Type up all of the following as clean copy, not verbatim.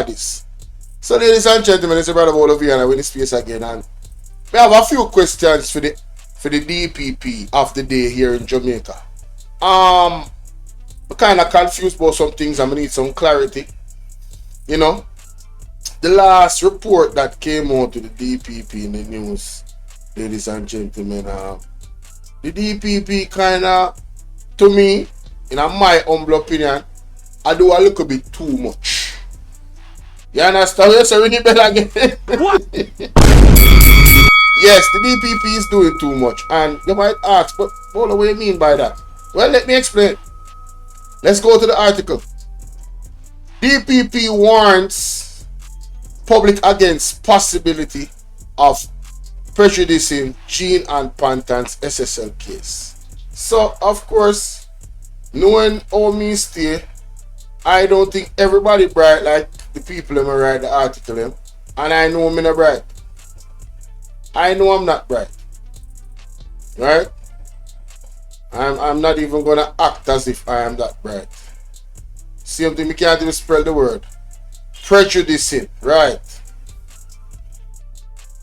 this. So ladies and gentlemen, it's a brother Bolo and I win the space again, and we have a few questions for the DPP of the day here in Jamaica. I'm kind of confused about some things. I'm gonna need some clarity. You know, the last report that came out to the DPP in the news, ladies and gentlemen, the DPP kind of, to me, in my humble opinion, I do a little bit too much. You understand? Yes, I really better again. What? Yes, the DPP is doing too much. And you might ask, but Bolo, what do you mean by that? Well, let me explain. Let's go to the article. DPP warns public against possibility of prejudicing Jean and Pantan's SSL case. So, of course, knowing how me stay, I don't think everybody bright like the people who write the article, and I know I'm not bright. I know I'm not bright. Right? I'm not even gonna act as if I am that bright. Same thing, we can't even spell the word. Prejudicing, right?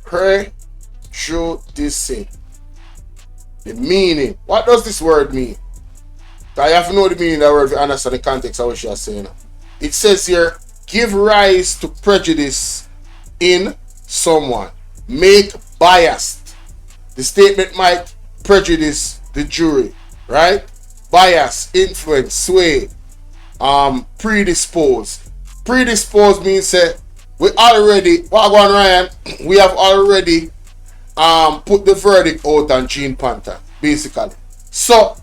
Prejudicing. The meaning. What does this word mean? I have to know the meaning of the word to understand the context of what she is saying. It says here, give rise to prejudice in someone. Make biased. The statement might prejudice the jury, right? Bias, influence, sway, predispose. Predispose means that we already, what going Ryan? We have already put the verdict out on Jean Pantan, basically. So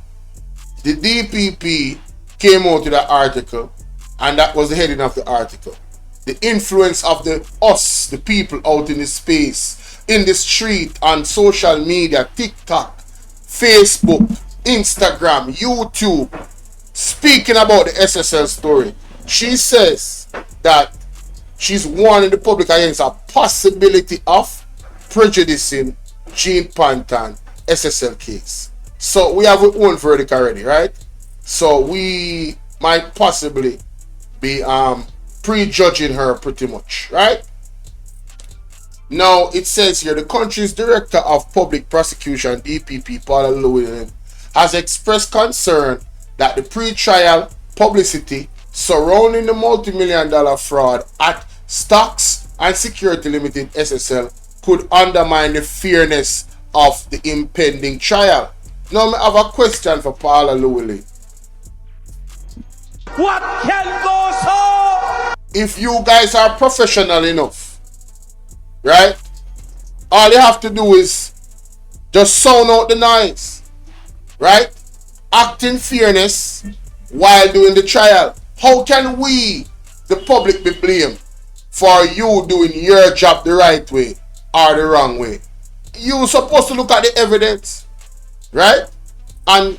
the DPP came out with that article, and that was the heading of the article. The influence of the people out in the space, in the street, on social media, TikTok, Facebook, Instagram, YouTube, speaking about the SSL story. She says that she's warning the public against a possibility of prejudicing Jean Pantan SSL case. So we have our own verdict already, right? So we might possibly be prejudging her pretty much, right? Now it says here, the country's Director of Public Prosecution, DPP, Paula Llewellyn, has expressed concern that the pre-trial publicity surrounding the multi-million-dollar fraud at Stocks and Security Limited SSL could undermine the fairness of the impending trial. Now I have a question for Paula Llewellyn. What can go so? If you guys are professional enough, right? All you have to do is just sound out the noise, right? Act in fairness while doing the trial. How can we, the public, be blamed for you doing your job the right way or the wrong way? You're supposed to look at the evidence, right? And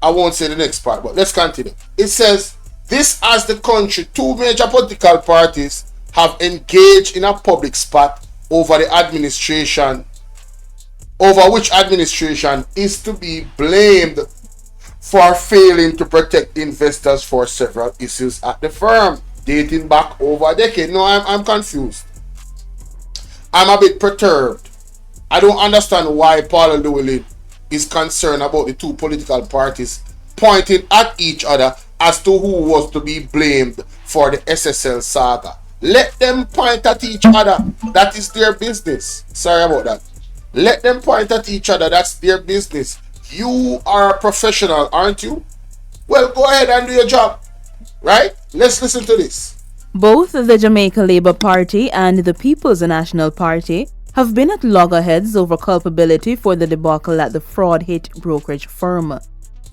I won't say the next part, but let's continue. It says, this as the country, two major political parties have engaged in a public spat over the administration, over which administration is to be blamed for failing to protect investors for several issues at the firm, dating back over a decade. No, I'm confused. I'm a bit perturbed. I don't understand why Paula Llewellyn is concerned about the two political parties pointing at each other as to who was to be blamed for the SSL saga. Let them point at each other. That is their business. Sorry about that. Let them point at each other. That's their business. You are a professional, aren't you? Well, go ahead and do your job. Right? Let's listen to this. Both the Jamaica Labour Party and the People's National Party have been at loggerheads over culpability for the debacle at the fraud-hit brokerage firm.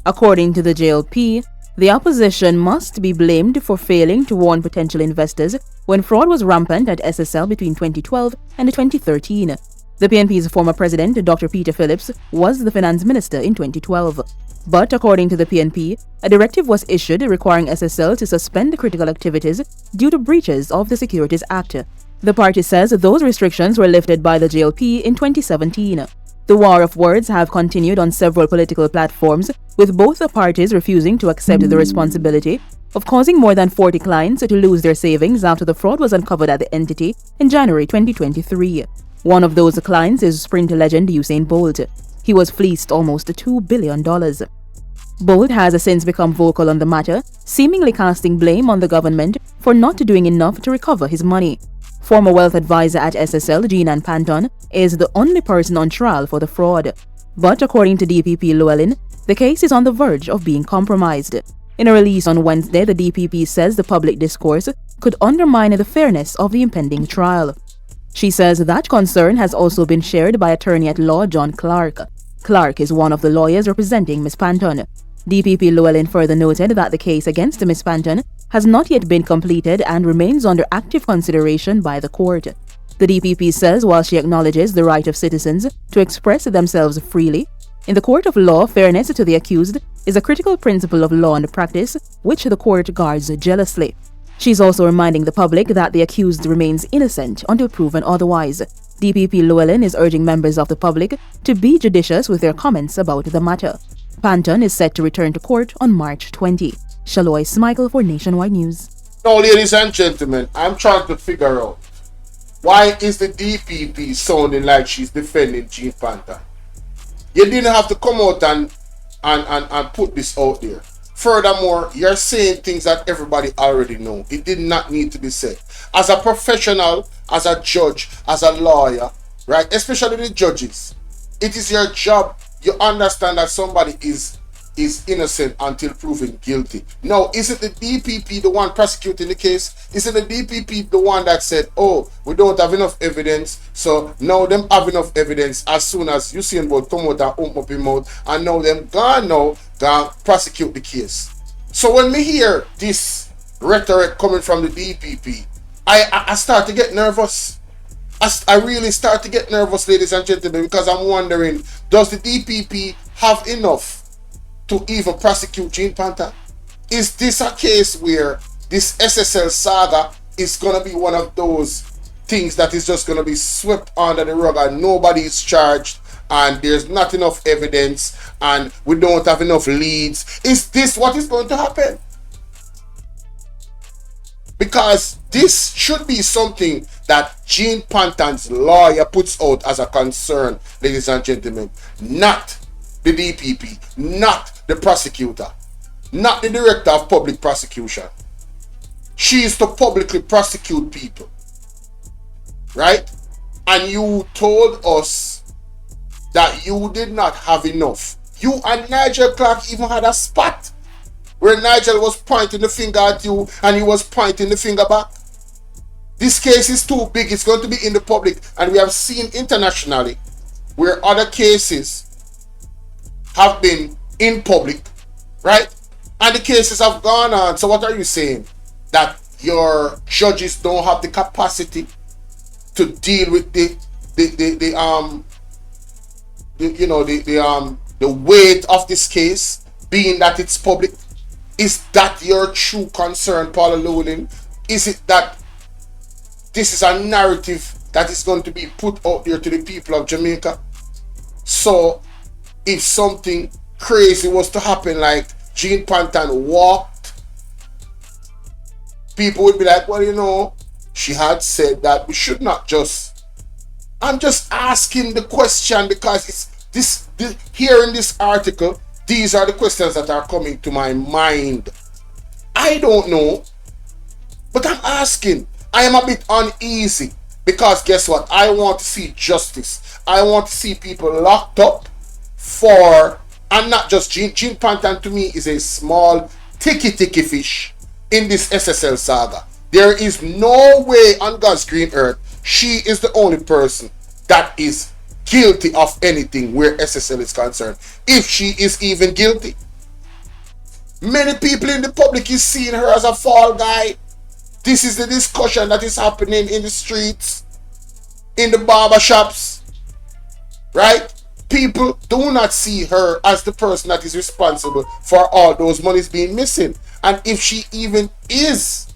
According to the JLP, the opposition must be blamed for failing to warn potential investors when fraud was rampant at SSL between 2012 and 2013. The PNP's former president, Dr. Peter Phillips, was the finance minister in 2012. But according to the PNP, a directive was issued requiring SSL to suspend critical activities due to breaches of the Securities Act. The party says those restrictions were lifted by the JLP in 2017. The war of words have continued on several political platforms, with both the parties refusing to accept the responsibility of causing more than 40 clients to lose their savings after the fraud was uncovered at the entity in January 2023. One of those clients is sprint legend Usain Bolt. He was fleeced almost $2 billion. Bolt has since become vocal on the matter, seemingly casting blame on the government for not doing enough to recover his money. Former wealth advisor at SSL, Jean Panton, is the only person on trial for the fraud. But according to DPP Llewellyn, the case is on the verge of being compromised. In a release on Wednesday, the DPP says the public discourse could undermine the fairness of the impending trial. She says that concern has also been shared by attorney-at-law John Clark. Clark is one of the lawyers representing Ms. Panton. DPP Llewellyn further noted that the case against Ms. Panton has not yet been completed and remains under active consideration by the court. The DPP says while she acknowledges the right of citizens to express themselves freely, in the court of law, fairness to the accused is a critical principle of law and practice which the court guards jealously. She's also reminding the public that the accused remains innocent until proven otherwise. DPP Llewellyn is urging members of the public to be judicious with their comments about the matter. Panton is set to return to court on March 20. Shaloy Smigel for Nationwide News. Now, ladies and gentlemen, I'm trying to figure out why is the DPP sounding like she's defending Jean Panton? You didn't have to come out and put this out there. Furthermore, you're saying things that everybody already know. It did not need to be said. As a professional, as a judge, as a lawyer, right? Especially the judges, it is your job. You understand that somebody is innocent until proven guilty. Now, isn't the DPP the one prosecuting the case? Isn't the DPP the one that said, oh, we don't have enough evidence, so now them have enough evidence as soon as Usain Bolt come out and open up his mouth, and now them gone prosecute the case. So when me hear this rhetoric coming from the DPP, I start to get nervous. I really start to get nervous, ladies and gentlemen, because I'm wondering, does the DPP have enough to even prosecute Jean Panton? Is this a case where this SSL saga is going to be one of those things that is just going to be swept under the rug and nobody is charged and there's not enough evidence and we don't have enough leads? Is this what is going to happen? Because this should be something that Jean Panton's lawyer puts out as a concern, ladies and gentlemen, not the DPP, not the prosecutor, not the director of public prosecution. She is to publicly prosecute people, right? And you told us that you did not have enough. You and Nigel Clark even had a spat where Nigel was pointing the finger at you and he was pointing the finger back. This case is too big. It's going to be in the public, and we have seen internationally where other cases have been in public, right? And the cases have gone on. So what are you saying? That your judges don't have the capacity to deal with the weight of this case, being that it's public? Is that your true concern, Paula Llewellyn? Is it that this is a narrative that is going to be put out there to the people of Jamaica? So if something crazy was to happen, like Jean Panton walked, people would be like, well, you know, she had said that we should not just... I'm just asking the question because it's this here in this article, these are the questions that are coming to my mind. I don't know, but I'm asking. I am a bit uneasy because guess what? I want to see justice. I want to see people locked up for, and not just Jean Panton to me is a small ticky fish in this SSL saga. There is no way on God's green earth she is the only person that is guilty of anything where SSL is concerned, if she is even guilty. Many people in the public is seeing her as a fall guy. This is the discussion that is happening in the streets, in the barber shops, right? People do not see her as the person that is responsible for all those monies being missing. And if she even is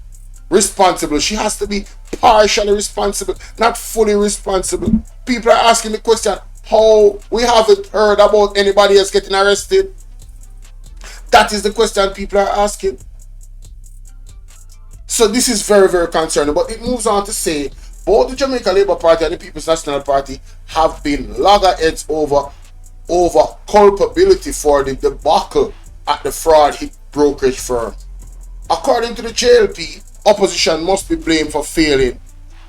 responsible, she has to be partially responsible, not fully responsible. People are asking the question, how we haven't heard about anybody else getting arrested? That is the question people are asking. So this is very, very concerning. But it moves on to say both the Jamaica Labour Party and the People's National Party have been loggerheads over culpability for the debacle at the fraud hit brokerage firm. According to the JLP, opposition must be blamed for failing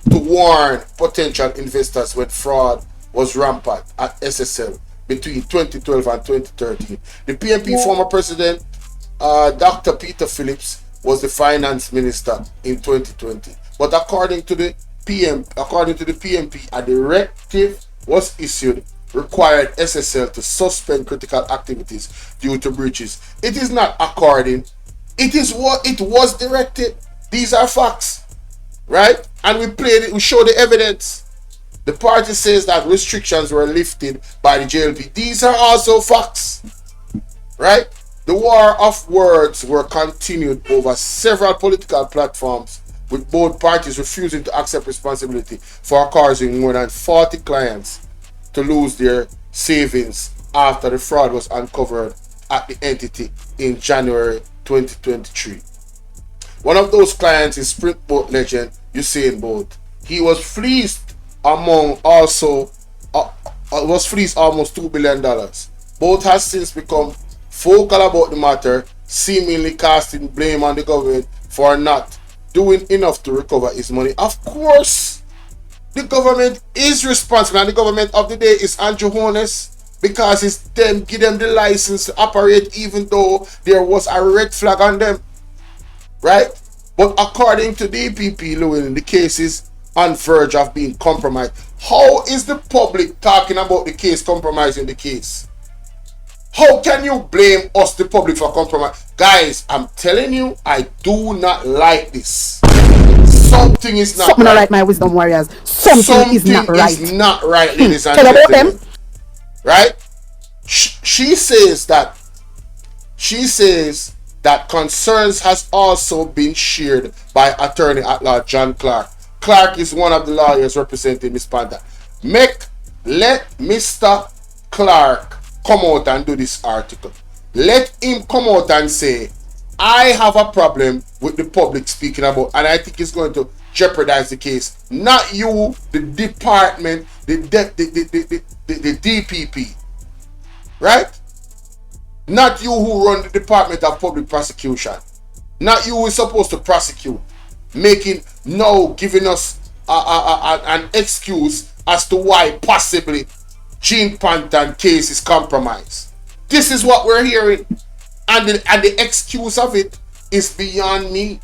to warn potential investors when fraud was rampant at SSL between 2012 and 2013. The PNP former president, Dr. Bvrclips, was the finance minister in 2020. But according to the PNP, a directive was issued required SSL to suspend critical activities due to breaches. It is not according. It is what it was directed. These are facts, right? And we played it. We show the evidence. The party says that restrictions were lifted by the JLP. These are also facts, right? The war of words were continued over several political platforms, with both parties refusing to accept responsibility for causing more than 40 clients to lose their savings after the fraud was uncovered at the entity in January 2023. One of those clients is sprint boat legend Usain Bolt. He was fleeced almost $2 billion. Bolt has since become vocal about the matter, seemingly casting blame on the government for not doing enough to recover his money. Of course, the government is responsible, and the government of the day is Andrew Holness, because it's them give them the license to operate even though there was a red flag on them, right? But according to DPP Lewin, the case is on verge of being compromised. How is the public talking about the case compromising the case? How can you blame us, the public, for compromise? Guys, I'm telling you, I do not like this. Something is not Something right. not right, my wisdom warriors. Something is not right. Is not right, ladies and Tell about gentlemen. them. Right? She says that concerns has also been shared by attorney at law John Clark. Clark is one of the lawyers representing Miss Panda. Let Mr. Clark come out and do this article. Let him come out and say, I have a problem with the public speaking about, and I think it's going to jeopardize the case. Not you, the department, the DPP. Right? Not you who run the Department of Public Prosecution. Not you who is supposed to prosecute. Giving us an excuse as to why possibly Gene Pantan case is compromised. This is what we're hearing. And the excuse of it is beyond me.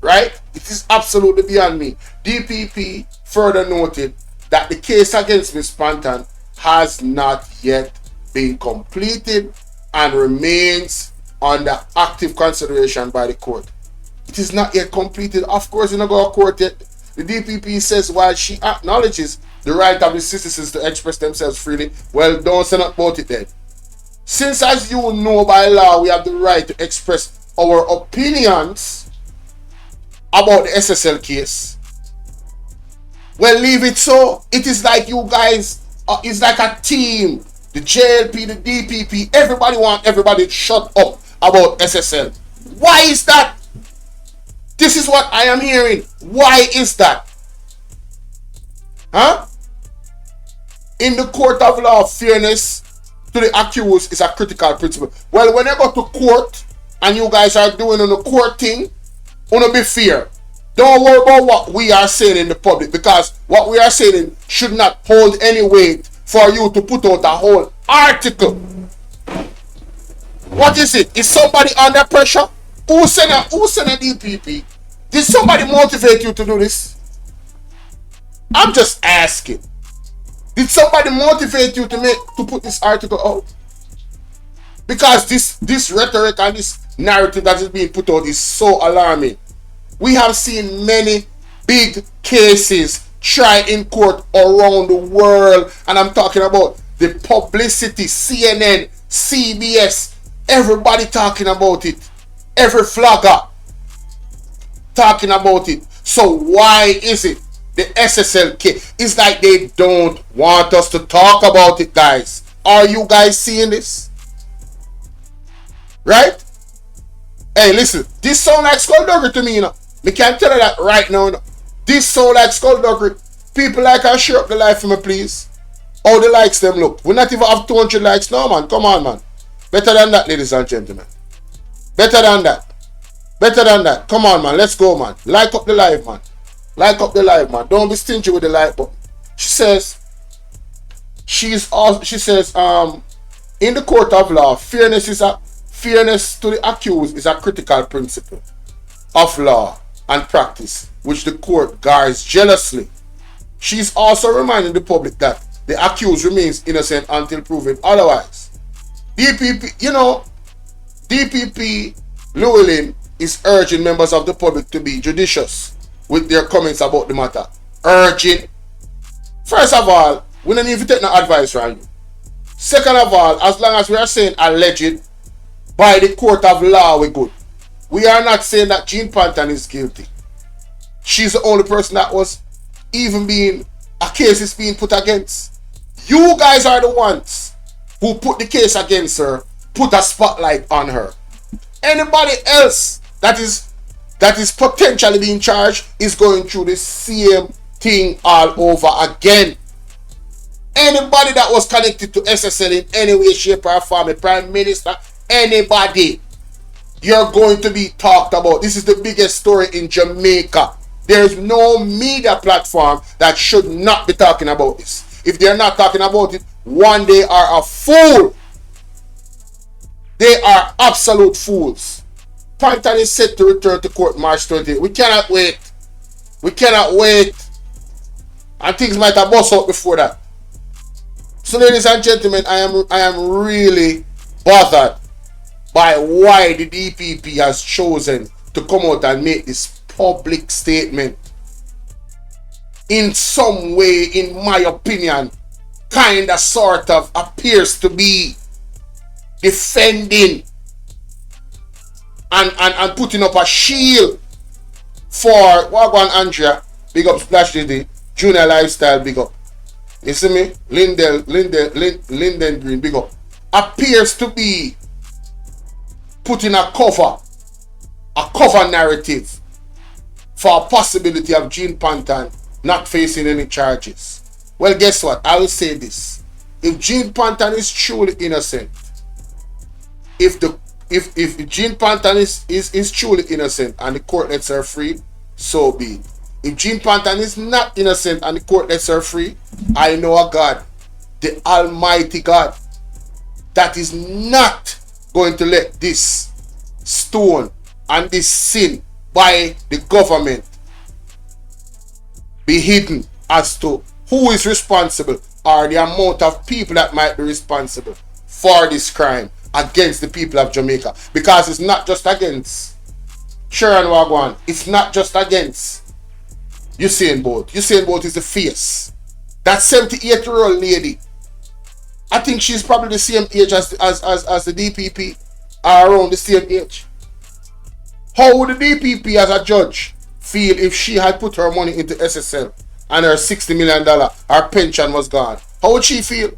Right? It is absolutely beyond me. DPP further noted that the case against Ms. Pantan has not yet been completed and remains under active consideration by the court. It is not yet completed. Of course, you're not going to court yet. The DPP says while she acknowledges the right of the citizens to express themselves freely, well, don't say nothing about it then. Since, as you know by law, we have the right to express our opinions about the SSL case, well, leave it so. It is like you guys, it's like a team. The JLP, the DPP, everybody want everybody to shut up about SSL. Why is that? This is what I am hearing. Why is that? Huh? In the court of law, fairness to the accused is a critical principle. Well, when I go to court and you guys are doing on the court thing, wanna be fair. Don't worry about what we are saying in the public, because what we are saying should not hold any weight for you to put out a whole article. What is it? Is somebody under pressure? Who sent a DPP? Did somebody motivate you to do this? I'm just asking. Did somebody motivate you to put this article out? Because this rhetoric and this narrative that is being put out is so alarming. We have seen many big cases tried in court around the world, and I'm talking about the publicity, CNN, CBS, everybody talking about it, every flogger talking about it. So why is it the SSL case? It's like they don't want us to talk about it, guys. Are you guys seeing this? Right? Hey, listen, this sounds like skullduggery to me, you know. Me can tell her that right now. No. This sound like skullduggery. People like her share up the life for me, please. How the likes them look. We not even have 200 likes now, man. Come on, man. Better than that, ladies and gentlemen. Better than that. Better than that. Come on, man. Let's go, man. Like up the live, man. Like up the live, man. Don't be stingy with the like button. She says, in the court of law, fairness to the accused is a critical principle of law and practice, which the court guards jealously. She's also reminding the public that the accused remains innocent until proven otherwise. DPP Llewellyn is urging members of the public to be judicious with their comments about the matter. Urging. First of all, we don't need to take no advice from you. Second of all, as long as we are saying alleged by the court of law, we're good. We are not saying that Jean Panton is guilty. She's the only person that was even a case is being put against. You guys are the ones who put the case against her, put a spotlight on her. Anybody else that is potentially being charged is going through the same thing all over again. Anybody that was connected to SSL in any way, shape, or form, a prime minister, anybody, you're going to be talked about. This is the biggest story in Jamaica. There's no media platform that should not be talking about this. If they're not talking about it, one, they are a fool. They are absolute fools. Panton is set to return to court March 20th. We cannot wait. We cannot wait. And things might have bust out before that. So, ladies and gentlemen, I am really bothered by why the DPP has chosen to come out and make this public statement. In some way, in my opinion, kind of sort of appears to be defending and putting up a shield for Wagwan Andrea, big up Splash Diddy, Junior Lifestyle, big up. You see me? Linden Green, big up. Appears to be putting a cover narrative for a possibility of Jean Panton not facing any charges. Well, guess what? I will say this. If Jean Panton is truly innocent, if Jean Panton is truly innocent and the court lets her free, so be it. If Jean Panton is not innocent and the court lets her free, I know a God, the Almighty God, that is not going to let this stone and this sin by the government be hidden as to who is responsible or the amount of people that might be responsible for this crime against the people of Jamaica. Because it's not just against Sharon Wagwan. It's not just against Usain Bolt. Usain Bolt is the face. That 78-year-old lady, I think she's probably the same age as the DPP, or around the same age. How would the DPP as a judge feel if she had put her money into SSL and her $60 million, her pension was gone? How would she feel?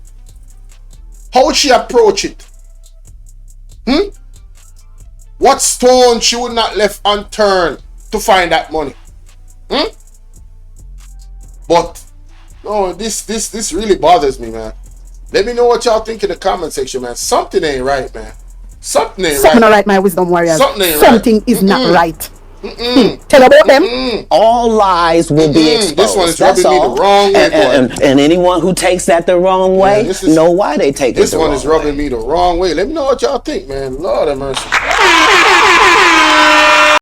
How would she approach it? What stone she would not left unturned to find that money? But no, this really bothers me, man. Let me know what y'all think in the comment section, man. Something ain't right, man. Something ain't Something right. not right, my wisdom warriors. Something is not right. Tell about them. All lies will be exposed. This one is That's rubbing me all. the wrong way, and anyone who takes that the wrong way, know why they take it the wrong way. This one is rubbing me the wrong way. This one is rubbing me the wrong way. Let me know what y'all think, man. Lord have mercy.